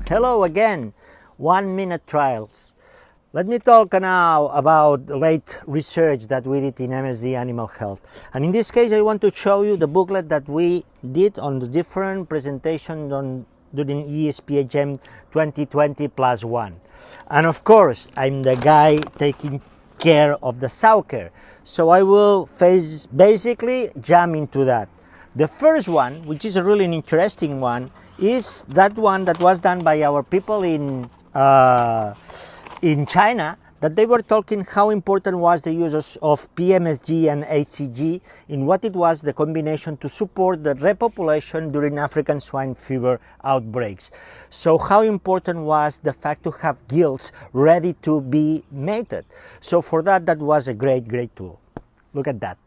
Hello again, 1 minute trials. Let me talk now about the late research that we did in MSD Animal Health. And in this case, I want to show you the booklet that we did on the different presentations during ESPHM 2020+1. And of course, I'm the guy taking care of the sow care. So I will basically jump into that. The first one, which is a really interesting one, is that one that was done by our people in China, that they were talking how important was the use of PMSG and HCG in what it was the combination to support the repopulation during African swine fever outbreaks. So how important was the fact to have gilts ready to be mated. So for that was a great tool. Look at that.